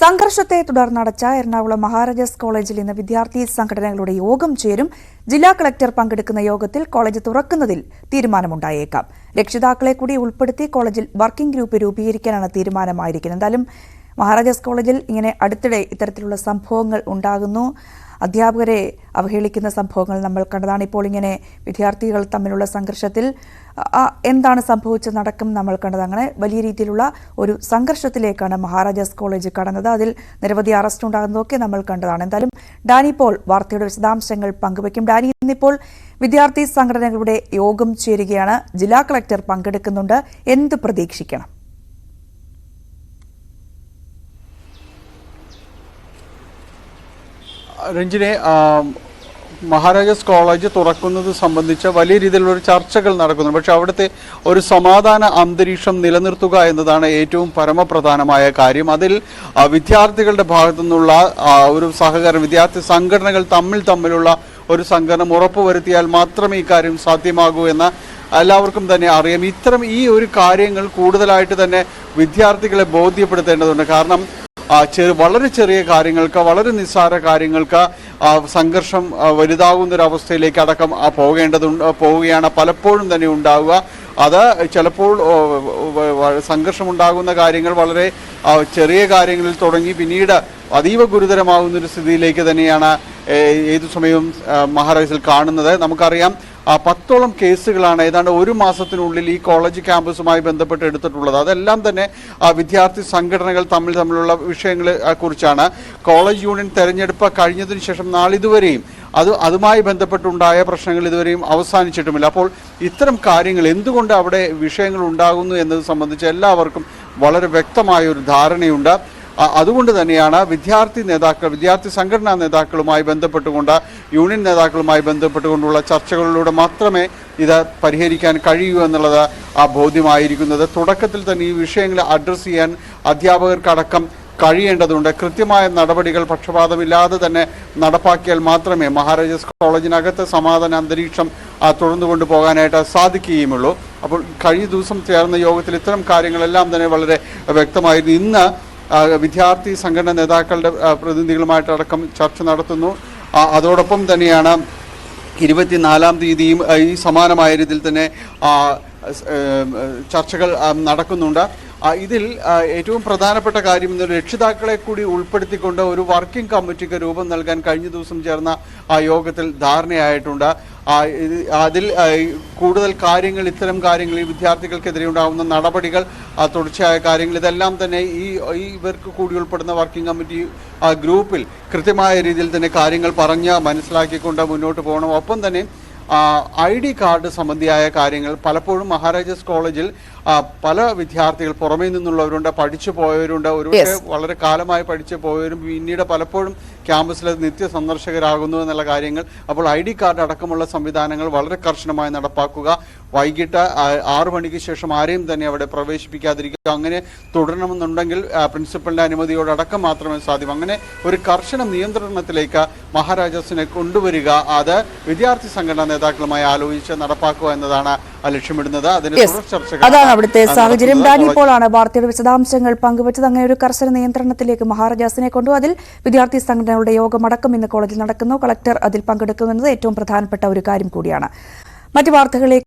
സംഘർഷത്തെ തുടർന്നടച്ച എറണാകുളം മഹാരാജാസ് കോളേജിൽ ഇന്ന് വിദ്യാർത്ഥി സംഘടനകളുടെ യോഗം ചേരും. ജില്ലാ കളക്ടർ പങ്കെടുക്കുന്ന യോഗത്തിൽ കോളേജ് തുറക്കുന്നതിൽ തീരുമാനമുണ്ടായേക്കാം. രക്ഷിതാക്കളെ കൂടി ഉൾപ്പെടുത്തി കോളേജിൽ വർക്കിംഗ് ഗ്രൂപ്പ് രൂപീകരിക്കാനാണ് തീരുമാനമായിരിക്കുന്നത്. എന്തായാലും മഹാരാജാസ് കോളേജിൽ ഇങ്ങനെ അടുത്തിടെ ഇത്തരത്തിലുള്ള സംഭവങ്ങൾ ഉണ്ടാകുന്നു. അധ്യാപകരെ അവഹേളിക്കുന്ന സംഭവങ്ങൾ നമ്മൾ കണ്ടതാണ്. ഇപ്പോൾ ഇങ്ങനെ വിദ്യാർത്ഥികൾ തമ്മിലുള്ള സംഘർഷത്തിൽ എന്താണ് സംഭവിച്ചതടക്കം നമ്മൾ കണ്ടത്. അങ്ങനെ വലിയ രീതിയിലുള്ള ഒരു സംഘർഷത്തിലേക്കാണ് മഹാരാജാസ് കോളേജ് കടന്നത്. അതിൽ നിരവധി അറസ്റ്റ് ഉണ്ടാകുന്നതൊക്കെ നമ്മൾ കണ്ടതാണ്. എന്തായാലും ഡാനി ഇപ്പോൾ വാർത്തയുടെ വിശദാംശങ്ങൾ പങ്കുവയ്ക്കും. ഡാനി, ഇന്നിപ്പോൾ വിദ്യാർത്ഥി സംഘടനകളുടെ യോഗം ചേരുകയാണ്. ജില്ലാ കളക്ടർ പങ്കെടുക്കുന്നുണ്ട്. എന്ത് പ്രതീക്ഷിക്കണം? രഞ്ജിനെ, മഹാരാജാസ് കോളേജ് തുറക്കുന്നത് സംബന്ധിച്ച വലിയ രീതിയിലുള്ള ചർച്ചകൾ നടക്കുന്നു. പക്ഷെ അവിടുത്തെ ഒരു സമാധാന അന്തരീക്ഷം നിലനിർത്തുക എന്നതാണ് ഏറ്റവും പരമപ്രധാനമായ കാര്യം. അതിൽ വിദ്യാർത്ഥികളുടെ ഭാഗത്തു നിന്നുള്ള ഒരു സഹകരണം, വിദ്യാർത്ഥി സംഘടനകൾ തമ്മിലുള്ള ഒരു സംഘടനം ഉറപ്പുവരുത്തിയാൽ മാത്രമേ ഇക്കാര്യം സാധ്യമാകൂ എന്ന് എല്ലാവർക്കും തന്നെ അറിയാം. ഈ ഒരു കാര്യങ്ങൾ കൂടുതലായിട്ട് തന്നെ വിദ്യാർത്ഥികളെ ബോധ്യപ്പെടുത്തേണ്ടതുണ്ട്. കാരണം വളരെ ചെറിയ കാര്യങ്ങൾക്ക്, വളരെ നിസ്സാര കാര്യങ്ങൾക്ക് സംഘർഷം വലുതാകുന്നൊരവസ്ഥയിലേക്ക് അടക്കം പോവുകയാണ് പലപ്പോഴും തന്നെ ഉണ്ടാവുക. അത് ചിലപ്പോൾ സംഘർഷമുണ്ടാകുന്ന കാര്യങ്ങൾ വളരെ ചെറിയ കാര്യങ്ങളിൽ തുടങ്ങി പിന്നീട് അതീവ ഗുരുതരമാകുന്നൊരു സ്ഥിതിയിലേക്ക് തന്നെയാണ് ഏതു സമയവും മഹാരാജാസിൽ കാണുന്നത്. നമുക്കറിയാം, 10ഓളം കേസുകളാണ് ഏതാണ്ട് ഒരു മാസത്തിനുള്ളിൽ ഈ കോളേജ് ക്യാമ്പസുമായി ബന്ധപ്പെട്ട് എടുത്തിട്ടുള്ളത്. അതെല്ലാം തന്നെ വിദ്യാർത്ഥി സംഘടനകൾ തമ്മിലുള്ള വിഷയങ്ങളെ കുറിച്ചാണ്. കോളേജ് യൂണിയൻ തെരഞ്ഞെടുപ്പ് കഴിഞ്ഞതിന് ശേഷം നാളിതുവരെയും അതുമായി ബന്ധപ്പെട്ടുണ്ടായ പ്രശ്നങ്ങൾ ഇതുവരെയും അവസാനിച്ചിട്ടുമില്ല. അപ്പോൾ ഇത്തരം കാര്യങ്ങൾ എന്തുകൊണ്ട് അവിടെ വിഷയങ്ങൾ ഉണ്ടാകുന്നു എന്നത് സംബന്ധിച്ച് എല്ലാവർക്കും വളരെ വ്യക്തമായ ഒരു ധാരണയുണ്ട്. അതുകൊണ്ട് തന്നെയാണ് വിദ്യാർത്ഥി സംഘടനാ നേതാക്കളുമായി ബന്ധപ്പെട്ടുകൊണ്ട്, യൂണിയൻ നേതാക്കളുമായി ബന്ധപ്പെട്ടുകൊണ്ടുള്ള ചർച്ചകളിലൂടെ മാത്രമേ ഇത് പരിഹരിക്കാൻ കഴിയൂ എന്നുള്ളത് ബോധ്യമായിരിക്കുന്നത്. തുടക്കത്തിൽ തന്നെ ഈ വിഷയങ്ങളെ അഡ്രസ്സ് ചെയ്യാൻ അധ്യാപകർക്കടക്കം കഴിയേണ്ടതുണ്ട്. കൃത്യമായ നടപടികൾ പക്ഷപാതമില്ലാതെ തന്നെ നടപ്പാക്കിയാൽ മാത്രമേ മഹാരാജാസ് കോളേജിനകത്ത് സമാധാന അന്തരീക്ഷം തുടർന്നുകൊണ്ട് പോകാനായിട്ട് സാധിക്കുകയുമുള്ളൂ. അപ്പോൾ കഴിഞ്ഞ ദിവസം ചേർന്ന യോഗത്തിൽ ഇത്തരം കാര്യങ്ങളെല്ലാം തന്നെ വളരെ വ്യക്തമായിരുന്നു. ഇന്ന് വിദ്യാർത്ഥി സംഘടനാ നേതാക്കളുടെ പ്രതിനിധികളുമായിട്ടടക്കം ചർച്ച നടത്തുന്നു. അതോടൊപ്പം തന്നെയാണ് 24-ാം തീയതിയും ഈ സമാനമായ രീതിയിൽ തന്നെ ചർച്ചകൾ നടക്കുന്നുണ്ട്. ഇതിൽ ഏറ്റവും പ്രധാനപ്പെട്ട കാര്യം ഇന്ന് രക്ഷിതാക്കളെ കൂടി ഉൾപ്പെടുത്തിക്കൊണ്ട് ഒരു വർക്കിംഗ് കമ്മിറ്റിക്ക് രൂപം നൽകാൻ കഴിഞ്ഞ ദിവസം ചേർന്ന യോഗത്തിൽ ധാരണയായിട്ടുണ്ട്. അതിൽ കൂടുതൽ കാര്യങ്ങൾ, ഇത്തരം കാര്യങ്ങൾ, ഈ വിദ്യാർത്ഥികൾക്കെതിരെ ഉണ്ടാകുന്ന നടപടികൾ, തുടർച്ചയായ കാര്യങ്ങൾ, ഇതെല്ലാം തന്നെ ഇവർക്ക് കൂടി ഉൾപ്പെടുന്ന വർക്കിംഗ് കമ്മിറ്റി ഗ്രൂപ്പിൽ കൃത്യമായ രീതിയിൽ തന്നെ കാര്യങ്ങൾ പറഞ്ഞ് മനസ്സിലാക്കിക്കൊണ്ട് മുന്നോട്ട് പോകണം. ഒപ്പം തന്നെ ID കാർഡ് സംബന്ധിയായ കാര്യങ്ങൾ പലപ്പോഴും മഹാരാജാസ് കോളേജിൽ പല വിദ്യാർത്ഥികൾ പുറമേ നിന്നുള്ളവരുണ്ട്, പഠിച്ചു പോയവരുണ്ട്, ഒരുപക്ഷെ വളരെ കാലമായി പഠിച്ചു പോയവരും പിന്നീട് പലപ്പോഴും ക്യാമ്പസിലെ നിത്യ സന്ദർശകരാകുന്നു എന്നുള്ള കാര്യങ്ങൾ. അപ്പോൾ ID കാർഡ് അടക്കമുള്ള സംവിധാനങ്ങൾ വളരെ കർശനമായി നടപ്പാക്കുക. വൈകിട്ട് 6 മണിക്ക് ശേഷം ആരെയും തന്നെ അവിടെ പ്രവേശിപ്പിക്കാതിരിക്കുക. അങ്ങനെ തുടരണമെന്നുണ്ടെങ്കിൽ പ്രിൻസിപ്പലിന്റെ അനുമതിയോടക്കം മാത്രമേ സാധ്യം. അങ്ങനെ ഒരു കർശന നിയന്ത്രണത്തിലേക്ക് മഹാരാജാസിനെ കൊണ്ടുവരിക, അത് വിദ്യാർത്ഥി സംഘടനാ നേതാക്കളുമായി ആലോചിച്ച് നടപ്പാക്കുക എന്നതാണ് ലക്ഷ്യമിടുന്നത്. അതിന് തുടർ ചർച്ചകൾ. അതാണ് അവിടുത്തെ സാഹചര്യം. ഡാനി ഇപ്പോഴാണ് വാർത്തയുടെ വിശദാംശങ്ങൾ പങ്കുവച്ചത്. അങ്ങനെ ഒരു കർശന നിയന്ത്രണത്തിലേക്ക് മഹാരാജാസിനെ കൊണ്ടു. അതിൽ വിദ്യാർത്ഥി സംഘടനകളുടെ യോഗമടക്കം ഇന്ന് കോളേജിൽ നടക്കുന്നു. കളക്ടർ അതിൽ പങ്കെടുക്കുമെന്നത് ഏറ്റവും പ്രധാനപ്പെട്ട ഒരു കാര്യം കൂടിയാണ്. മറ്റു വാർത്തകളിലേക്ക്